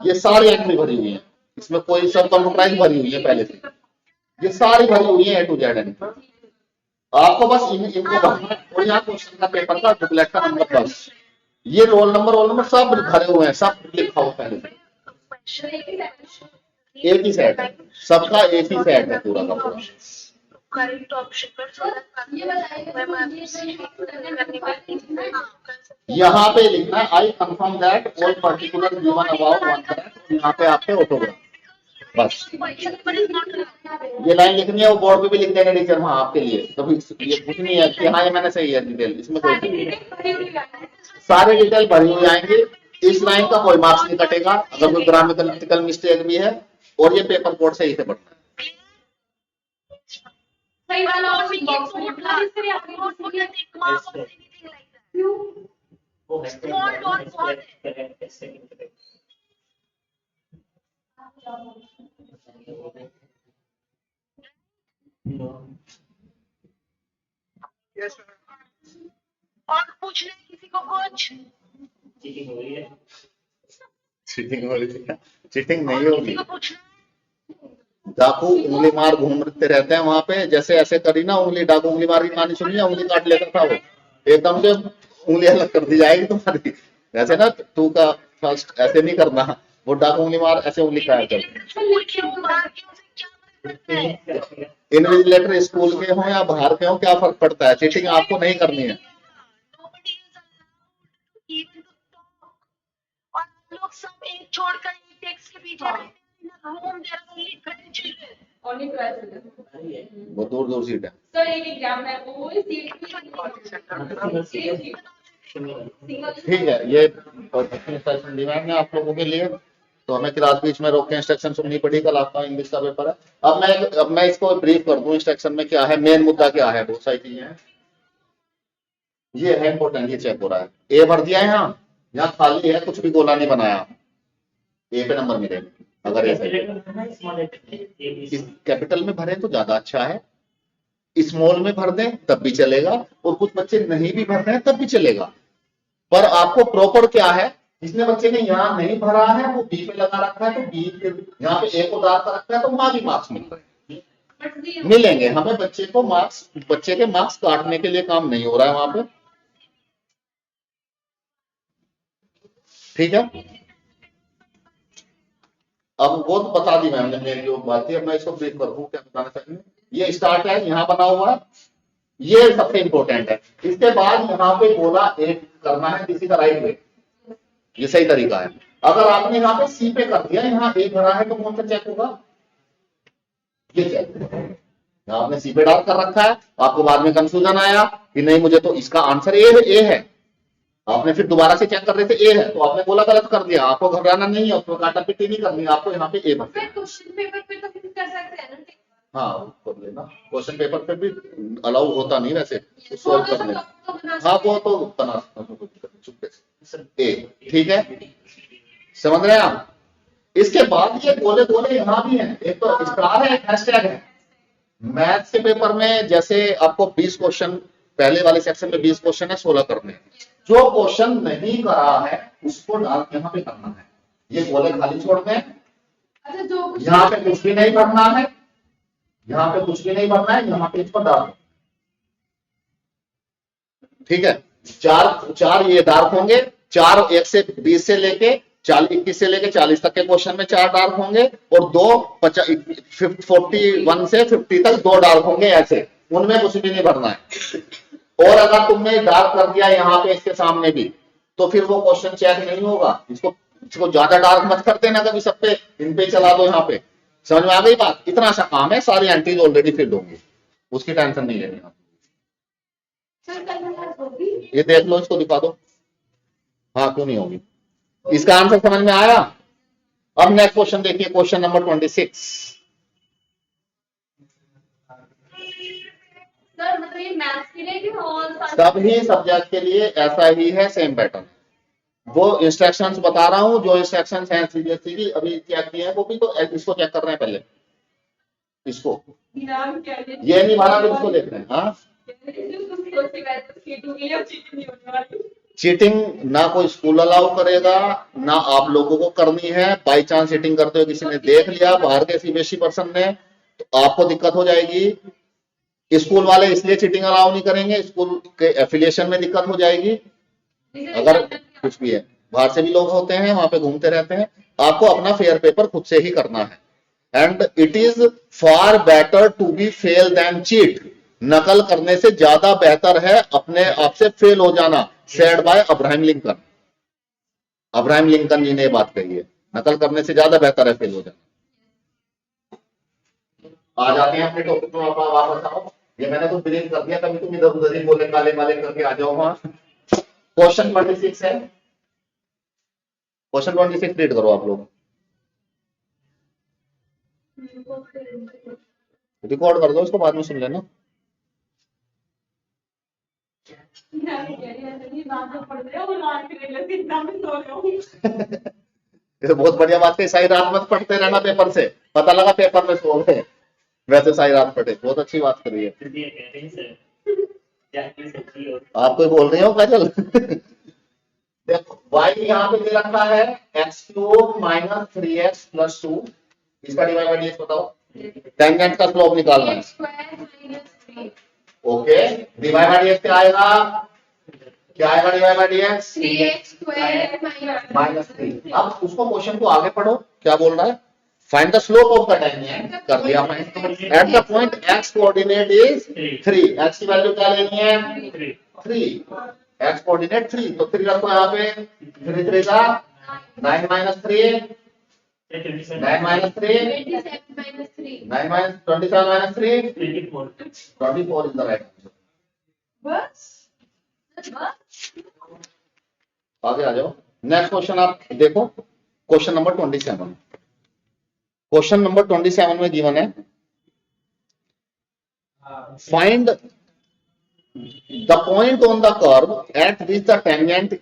ये सारी एंट्री भरी हुई है, इसमें कोई सब कंप्यूटराइज भरी हुई है पहले से, ये सारी भरी हुई है A to Z एंट्री। आपको बस इनको भरना है, और यहाँ क्वेश्चन का पेपर का बुकलेट का नंबर, बस ये रोल नंबर सब भरे हुए हैं, सब लिखा हुआ पहले से, एक ही सेट है, सबका एक ही सेट है पूरा का पूरा। करेक्ट ऑप्शन पर ये बताइए यहाँ पे लिखना है I confirm that all particular given about one correct, यहाँ पे आपके ऑटोग्राफ, बस ये लाइन लिखनी है, वो बोर्ड पे भी लिख देंगे टीचर वहाँ आपके लिए, कभी ये कुछ नहीं है कि हाँ ये मैंने सही है डिटेल, इसमें कोई सारे डिटेल भरी हुई आएंगे, इस लाइन का कोई मार्क्स नहीं कटेगा अगर कोई ग्रामेटिकल मिस्टेक भी है, और ये पेपर कोड सही से पढ़ना है। सही वाला बॉक्स में लिखना है, इसलिए आपने वो है Small dot बहुत है। Correct second correct. और पूछना है किसी को कुछ? चीटिंग हो रही है। चीटिंग हो रही है, चीटिंग नहीं और होगी, किसी को पूछना है? डाकू उंगली मार घूमते रहते हैं वहां पे, जैसे ऐसे करी ना उंगली, डाकू उंगली मार की कहानी सुनी है, उंगली काट लेता था वो, एकदम से उंगली अलग कर दी जाएगी तुम्हारी, ऐसे ना तू का फर्स्ट ऐसे नहीं करना, वो डाकू उंगली मार ऐसे उंगली काट कर। स्कूल के बाहर के उसे क्या फर्क पड़ता है? इन्विजिलेटर स्कूल के हो या बाहर के हो, क्या फर्क पड़ता है, चीटिंग आपको नहीं करनी है। Nobody is allowed even to talk. और आप लोग सब एक छोड़कर एक टेक्स्ट के पीछे बैठे हैं। In a room there are only 30 children. Only 12 student. आ रही है। वो दूर दूर सीट है। सर एक एग्जाम है, वो सीट सिंगल ठीक है, ये इंस्ट्रक्शन दी मैम ने आप लोगों के लिए, तो हमें क्लास बीच में रोक के इंस्ट्रक्शन सुननी पड़ी, कल आपका इंग्लिश का पेपर है। अब मैं इसको ब्रीफ कर दूं, इंस्ट्रक्शन में क्या है, मेन मुद्दा क्या है, बहुत सारी चीजें हैं, ये है इंपॉर्टेंट, ये चेक हो रहा है, ए भर दिया है, यहाँ खाली है, कुछ भी गोला नहीं बनाया, ए पे नंबर मिलेगा अगर ऐसे कैपिटल में भरे तो ज्यादा अच्छा है, स्मॉल में भर दें तब भी चलेगा, और कुछ बच्चे नहीं भी भर रहे हैं तब भी चलेगा, पर आपको प्रॉपर क्या है, जिसने बच्चे ने यहाँ नहीं भरा है वो बी पे लगा रखा है, तो बी यहाँ पे ए को डाल कर रखा है, तो वहां भी मार्क्स मिल रहे हैं, मिलेंगे हमें, बच्चे को मार्क्स, बच्चे के मार्क्स काटने के लिए काम नहीं हो रहा है वहां पे, ठीक है। अब वो तो बता दी मैम ने मेरी जो बात थी, अब मैं इसको ब्रीफ कर दूं, क्या बताना चाहिए, ये स्टार्ट है, यहाँ बना हुआ है, ये सबसे इंपॉर्टेंट है, इसके बाद यहाँ पे गोला एक करना है, किसी का राइट वे, ये सही तरीका है। अगर आपने यहाँ पे सी पे कर दिया, यहाँ ए भरा है, तो कौन सा चेक होगा, ये चेक, यहाँ आपने सी पे डाल कर रखा है, आपको बाद में कंफ्यूजन आया कि नहीं मुझे तो इसका आंसर ए है, आपने फिर दोबारा से चेक कर रहे थे ए है, तो आपने बोला गलत कर दिया, आपको घबराना नहीं है, उसमें काटा पिट्टी नहीं करनी, आपको यहाँ पे ए भरना है। क्वेश्चन पेपर पे तो फिर कर सकते हैं ना। हाँ कर लेना, क्वेश्चन पेपर पे भी अलाउ होता नहीं वैसे, सॉल्व कर लेना, हाँ वो तो बना चुपके से ए, ठीक है, समझ रहे हैं आप। इसके बाद ये गोले यहाँ भी हैं, एक तो स्टार है, हैशटैग है। मैथ्स के पेपर में जैसे आपको 20 क्वेश्चन, पहले वाले सेक्शन में 20 क्वेश्चन है, 16 करने हैं, जो क्वेश्चन नहीं करा है उसको डाल यहाँ पे करना है, ये गोले खाली छोड़ने हैं, अच्छा जो कुछ यहाँ पे कुछ भी नहीं भरना है, यहाँ पे कुछ भी नहीं भरना है, यहाँ पे इसको डाल, ठीक है। चार ये डार्क होंगे, 4 1 से 20 से लेके 21 से लेके 40 तक के क्वेश्चन में 4 डार्क होंगे, और 41 से 50 तक 2 डार्क होंगे, ऐसे उनमें कुछ भी नहीं भरना है। और अगर तुमने डार्क कर दिया यहाँ पे इसके सामने भी, तो फिर वो क्वेश्चन चेक नहीं होगा, इसको ज्यादा डार्क मत कर देना, कभी सब पे इन पे चला दो, यहाँ पे समझ में आ गई बात, इतना सा काम है, सारी एंट्रीज ऑलरेडी फिल होंगी, उसकी टेंशन नहीं लेनी आप। सर कल होगी, ये देख लो, इसको दिखा दो, हाँ क्यों नहीं होगी, इसका आंसर समझ में आया। अब नेक्स्ट क्वेश्चन देखिए, क्वेश्चन नंबर 26। सर मतलब कर रही है मैथ्स के लिए कि और सभी सब्जेक्ट के लिए ऐसा ही है, सेम पैटर्न। वो इंस्ट्रक्शंस बता रहा हूँ, जो इंस्ट्रक्शंस हैं सीबीएसई की अभी चेक किए हैं वो भी, तो इसको चेक कर रहे हैं पहले, इसको नाम क्या है? ये नहीं भरा फिर इसको देख रहे हैं। हाँ, चीटिंग ना कोई स्कूल अलाउ करेगा ना आप लोगों को करनी है। बाई चांस चीटिंग करते हुए किसी ने देख लिया बाहर के सीबीएसई पर्सन ने, तो आपको दिक्कत हो जाएगी। स्कूल वाले इसलिए चीटिंग अलाउ नहीं करेंगे, स्कूल के एफिलिएशन में दिक्कत हो जाएगी। अगर कुछ भी है, बाहर से भी लोग होते हैं वहां पे घूमते रहते हैं, आपको अपना फेयर पेपर खुद से ही करना है। And it is far better to be fail than cheat. नकल करने से ज्यादा बेहतर है अपने आप से फेल हो जाना। Said by Abraham Lincoln. Abraham Lincoln ji ने ये बात कही है, नकल करने से ज्यादा बेहतर है फेल हो जाना। आ जाते हैं अपने टॉपिक में, वापस आओ। ये मैंने तो ब्रेक कर दिया, कभी तुम इधर उधर ही बोले काले वाले करके आ जाओ। वहां क्वेश्चन 26 है, क्वेश्चन 26 रीड करो आप लोग, रिकॉर्ड कर दो इसको, बाद में सुन लेना। ये तो बहुत बढ़िया बात है, सारी रात मत पढ़ते रहना पेपर से, पता लगा पेपर में सो गए, वैसे सारी रात पढ़े। बहुत अच्छी बात करी है। आप कोई बोल रहे हो काजल? देखो y यहाँ पे दे रखा है x³ माइनस 3x प्लस 2, इसका डिवाइड बाय dx बताओ। टेंजेंट का स्लोप निकालना है। ओके, डिवाइड बाय dx क्या आएगा? क्या आएगा divide by dx? 3x² minus 3। अब उसको क्वेश्चन को आगे पढ़ो, क्या बोल रहा है? Find the slope of the tangent, कर दिया find. At the point x coordinate is 3, x की वैल्यू क्या लेनी है? 3, x कोऑर्डिनेट 3, तो 3 रखो यहाँ पे, 3 3 का 9 minus 3, 9 minus 3, 9 minus 27 minus 3, 24 is the right answer. बस आगे आ जाओ। नेक्स्ट क्वेश्चन आप देखो, क्वेश्चन नंबर 27। क्वेश्चन नंबर 27 में गिवन है, find the point on the curve at which the tangent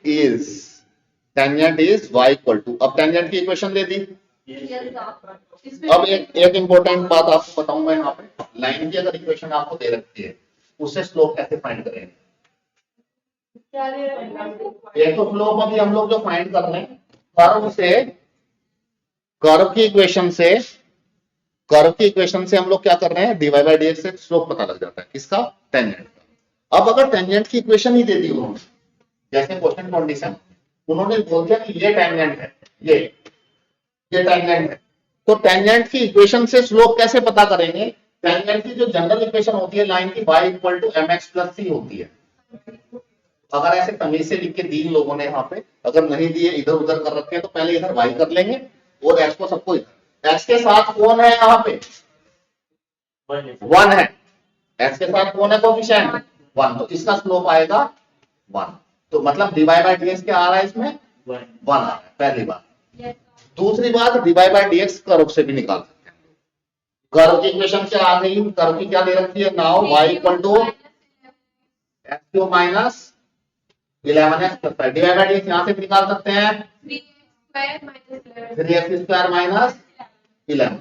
is y equal to. अब टेंजेंट की इक्वेशन दे दी। अब एक इंपॉर्टेंट बात आपको बताऊं मैं, यहाँ पे लाइन की अगर इक्वेशन आपको दे रखी है, उससे स्लोप कैसे फाइंड करेंगे? एक तो स्लोप अभी हम लोग जो फाइंड कर रहे हैं कर्व से, कर्व की इक्वेशन से हम लोग क्या कर रहे हैं, dy बाय dx से स्लोप पता लग जाता है। किसका? टेंजेंट का। अब अगर टेंजेंट की इक्वेशन ही दे दी उन्होंने, जैसे क्वेश्चन 27 उन्होंने बोल दिया कि ये टेंजेंट है, ये टेंजेंट है, तो टेंजेंट की इक्वेशन से स्लोप कैसे पता करेंगे? टेंजेंट की जो जनरल इक्वेशन होती है लाइन की, y equal to mx plus c होती है। अगर ऐसे तमीज से लिख के दी लोगों ने यहाँ पे, अगर नहीं दिए इधर उधर कर रखे हैं, तो पहले इधर y कर लेंगे और x को सबको इधर। x के साथ कौन है यहाँ पे? 1 है। x के साथ कौन है कोएफिशिएंट? 1, तो इसका स्लोप आएगा 1। तो मतलब dy बाय dx क्या आ रहा है इसमें? 1 आ रहा है, पहली बात। दूसरी बात, dy बाय dx कर्व से भी निकाल सकते हैं। कर्व की इक्वेशन क्या आ गई? कर्व की क्या दे रखी है? Now y equal to x³ minus 11x plus 5। dy by dx यहां से भी निकाल सकते हैं, 3x² माइनस 11।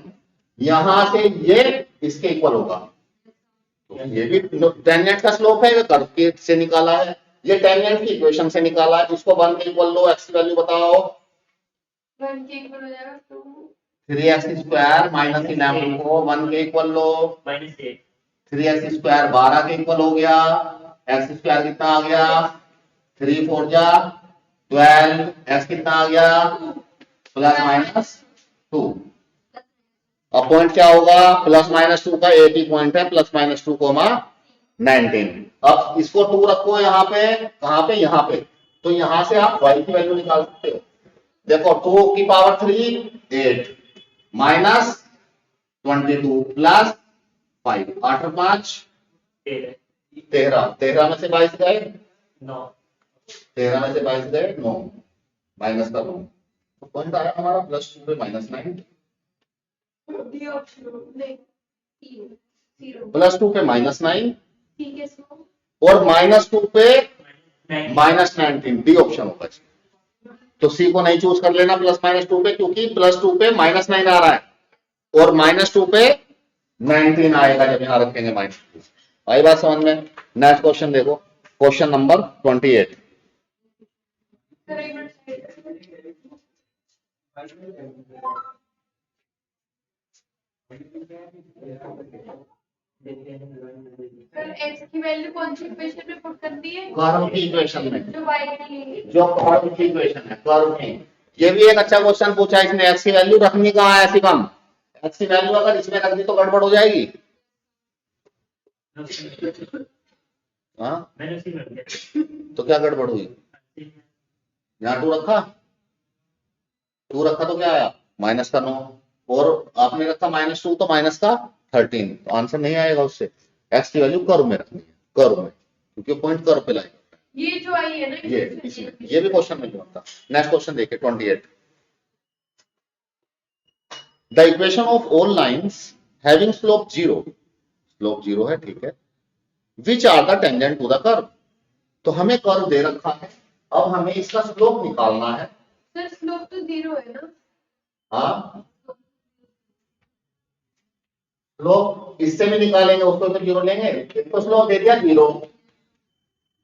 यहां से ये इसके इक्वल होगा, तो ये भी टेंजेंट का स्लोप है, कर्व के से निकाला है, ये टेंजेंट की इक्वेशन से निकाला है। इसको 1 के इक्वल लो, x की वैल्यू बताओ। 1 के इक्वल हो जाएगा 3x² माइनस 11 को 1 के इक्वल लो, 3x² 12 के इक्वल हो गया, x² कितना आ गया? 3 4 जा 12, x कितना आ गया? Plus minus 2। अब पॉइंट क्या होगा? प्लस माइनस 2 का एक ही पॉइंट है, प्लस माइनस 2 कोमा 19। अब इसको 2 रखो यहाँ पे, कहाँ पे? यहाँ पे, तो यहाँ से आप y की वैल्यू निकाल सकते हो। देखो 2 की पावर 3 8 माइनस 22 प्लस 5, 8 और 5 13, 13 में से 22 गए 13 में से 22 गए 9, माइनस का 9, तो पॉइंट आया हमारा +2 पे -9। +2 पे -9, ठीक है सो और -2 पे नाइन -19, डी ऑप्शन होगा इसमें। तो सी को नहीं चूज कर लेना +-2 पे, क्योंकि +2 पे -9 आ रहा है और -2 पे 19 आएगा जब यहां रखेंगे -2। आई बात समझ में? नेक्स्ट क्वेश्चन देखो, क्वेश्चन नंबर 28। सर एक्स की वैल्यू कौन सी इक्वेशन में पुट करनी है? कर्व की इक्वेशन में, जो वाई की जो कर्व की इक्वेशन है, कर्व की। ये भी एक अच्छा क्वेश्चन पूछा है इसने, एक्स की वैल्यू रखनी कहाँ है? ऐसी कम एक्स की वैल्यू अगर इसमें रख दी तो गड़बड़ हो जाएगी। हाँ, मैंने उसी में किया। तो क्या गड़बड़ हुई? यहाँ 2 रखा, 2 रखा तो क्या आया? -9, और आपने रखा -2 तो माइनस का 13, तो आंसर नहीं आएगा उससे। एक्स की वैल्यू कर्व में रखनी है, कर्व में, क्योंकि पॉइंट कर्व पे लाएगा। ये जो आई है ना ये इसमें, ये भी क्वेश्चन में जो था। नेक्स्ट क्वेश्चन देखिए 28। The equation of all lines having slope 0, slope 0 है, ठीक है, which are the tangent to the curve. तो हमें कर्व दे रखा है, अब हमें इसका स्लोप निकालना है। सर स्लोप तो 0 है ना? हाँ, स्लोप इससे भी निकालेंगे, उसको तो 0 लेंगे। एक तो स्लोप दे दिया 0,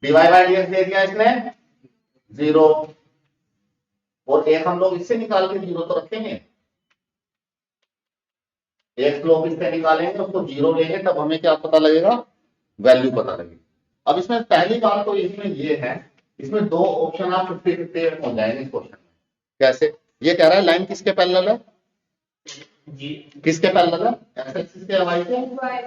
डिवाइड बाय dx दे दिया इसने 0, और एक हम लोग इससे निकाल के 0 तो रखेंगे। एक स्लोप इससे निकालेंगे, उसको 0 लेंगे, तब हमें क्या पता लगेगा? वैल्यू पता लगेगी। अब इसमें पहली बात तो इसमें ये है, इसमें 2 ऑप्शन आप 50-50 हो जाएंगे इस क्वेश्चन में। कैसे? ये कह रहा है लाइन किसके पैरेलल है? जी किसके पैरेलल है? एक्स एक्सिस के, वाई के? वाई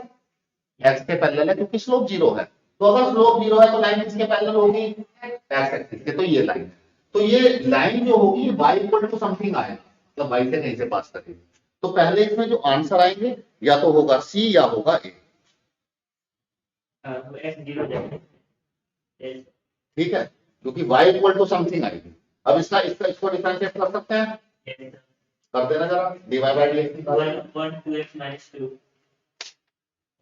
एक्स के पैरेलल है, क्योंकि स्लोप 0 है। तो अगर स्लोप 0 है तो लाइन किसके पैरेलल होगी? एक्स एक्सिस के। तो ये लाइन, तो ये लाइन जो होगी y इक्वल टू समथिंग आएगा, मतलब y से कहीं से पास करेगी। तो पहले इसमें जो आंसर आएंगे या तो होगा सी या होगा ए। वो एक्स 0 जाएगा। Yes. ठीक है, क्योंकि y इक्वल टू समथिंग आएगी। अब इसको डिफरेंशिएट कर सकते हैं, Yes. कर देना जरा। डिवाइड बाय dx निकालो। 1 2x minus 2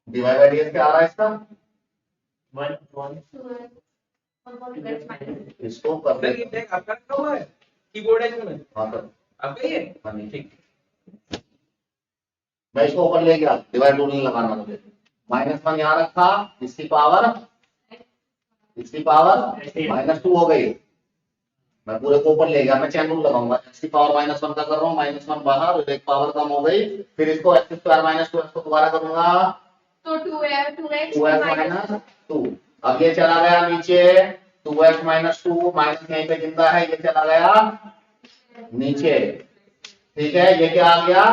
divide by dx क्या आ रहा है इसका? 1 1 इसको कर सर ये देना। टैग आपका रखा हुआ है, कीबोर्ड है इसमें हाँ सर, आपका ही है? हाँ जी। ठीक। मैं इसको ऊपर ले गया, डिवाइड रूल नहीं लगाना मुझे। -1 यहाँ रखा, इसकी पावर -2 हो गई। मैं पूरे को ऊपर ले गया, मैं चैन रूल लगाऊंगा। इसकी पावर -1 का कर रहा हूँ, -1 बाहर, और एक पावर कम हो गई। फिर इसको x² - 2x को दोबारा करूंगा, तो 2x 2x - 2। अब ये चला गया नीचे, 2x - 2 माइनस यहीं पे जिंदा है, ये चला गया नीचे। ठीक है, ये क्या आ गया?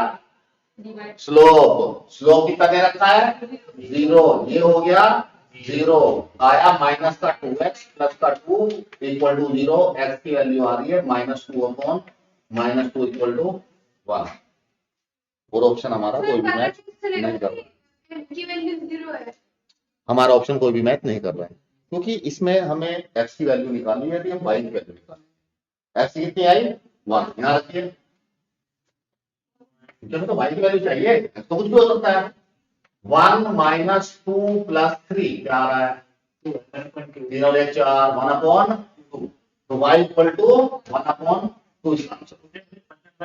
स्लोप। स्लोप कितना दे रखा है? 0। ये हो गया 0, आया माइनस का 2x प्लस का 2 इक्वल टू 0। x की वैल्यू आ रही है -2 अपॉन -2 इक्वल टू 1। और ऑप्शन हमारा कोई भी मैच नहीं कर रहा। की वैल्यू 0 है। हमारा ऑप्शन कोई भी मैच नहीं कर रहा है, क्योंकि इसमें हमें x की वैल्यू निकालनी है, हम y की वैल्यू निकालनी है। x कितनी आई? 1। यहाँ रखिए, चलो तो y की वैल्यू चाहिए, तो कुछ भी हो सकता है। 1 - 2 + 3 क्या आ रहा है? 0 ले 4, 1 अपॉन 2। तो y इक्वल टू 1 अपॉन 2 इसका आंसर।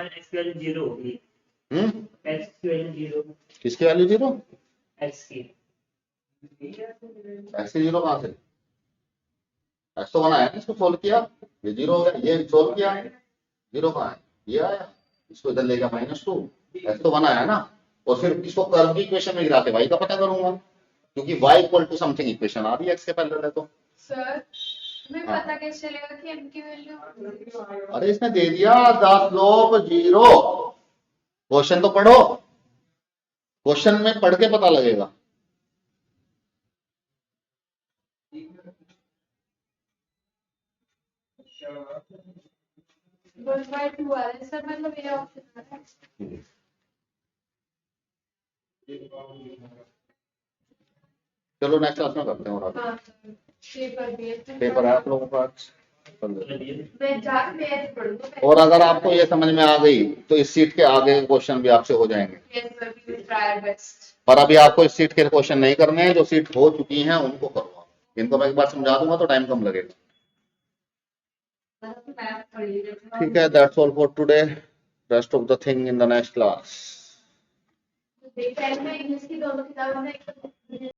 x की वैल्यू 0 होगी। x की वैल्यू 0 किसकी वैल्यू 0? x की x की 0 कहां से? x तो 1 आया ना, इसको सोल्व किया, ये 0 हो गया। ये सोल्व किया, 0 कहां है? ये आया, इसको इधर ले गया -2, x तो 1 आया ना। और फिर इसको कर्व की इक्वेशन में गिरा के y का पता करूंगा, क्योंकि y equal to something equation आ रही है x के पैरेलल है। तो सर हमें हाँ। पता कैसे चलेगा कि m की वैल्यू? अरे इसने दे दिया द स्लोप 0। क्वेश्चन तो पढ़ो, क्वेश्चन में पढ़ के पता लगेगा। वन बाय 2 आ रहा है सर, मतलब ये ऑप्शन आ रहा है। चलो नेक्स्ट क्लास में करते हैं और आगे। हाँ पेपर भी है पेपर है आप लोगों का आज? मैं जाके मैथ पढ़ूंगा। और अगर आपको ये समझ में आ गई तो इस सीट के आगे क्वेश्चन भी आपसे हो जाएंगे। Yes, sir, we will try our best. पर अभी आपको इस सीट के क्वेश्चन नहीं करने हैं, जो सीट हो चुकी हैं उनको करो आप। इनको मैं एक बार समझा दूंगा तो टाइम कम लगेगा। ठीक है, that's all for today, rest of the thing in the next class. तो देख, पहले मैं इंग्लिश की दोनों किताबें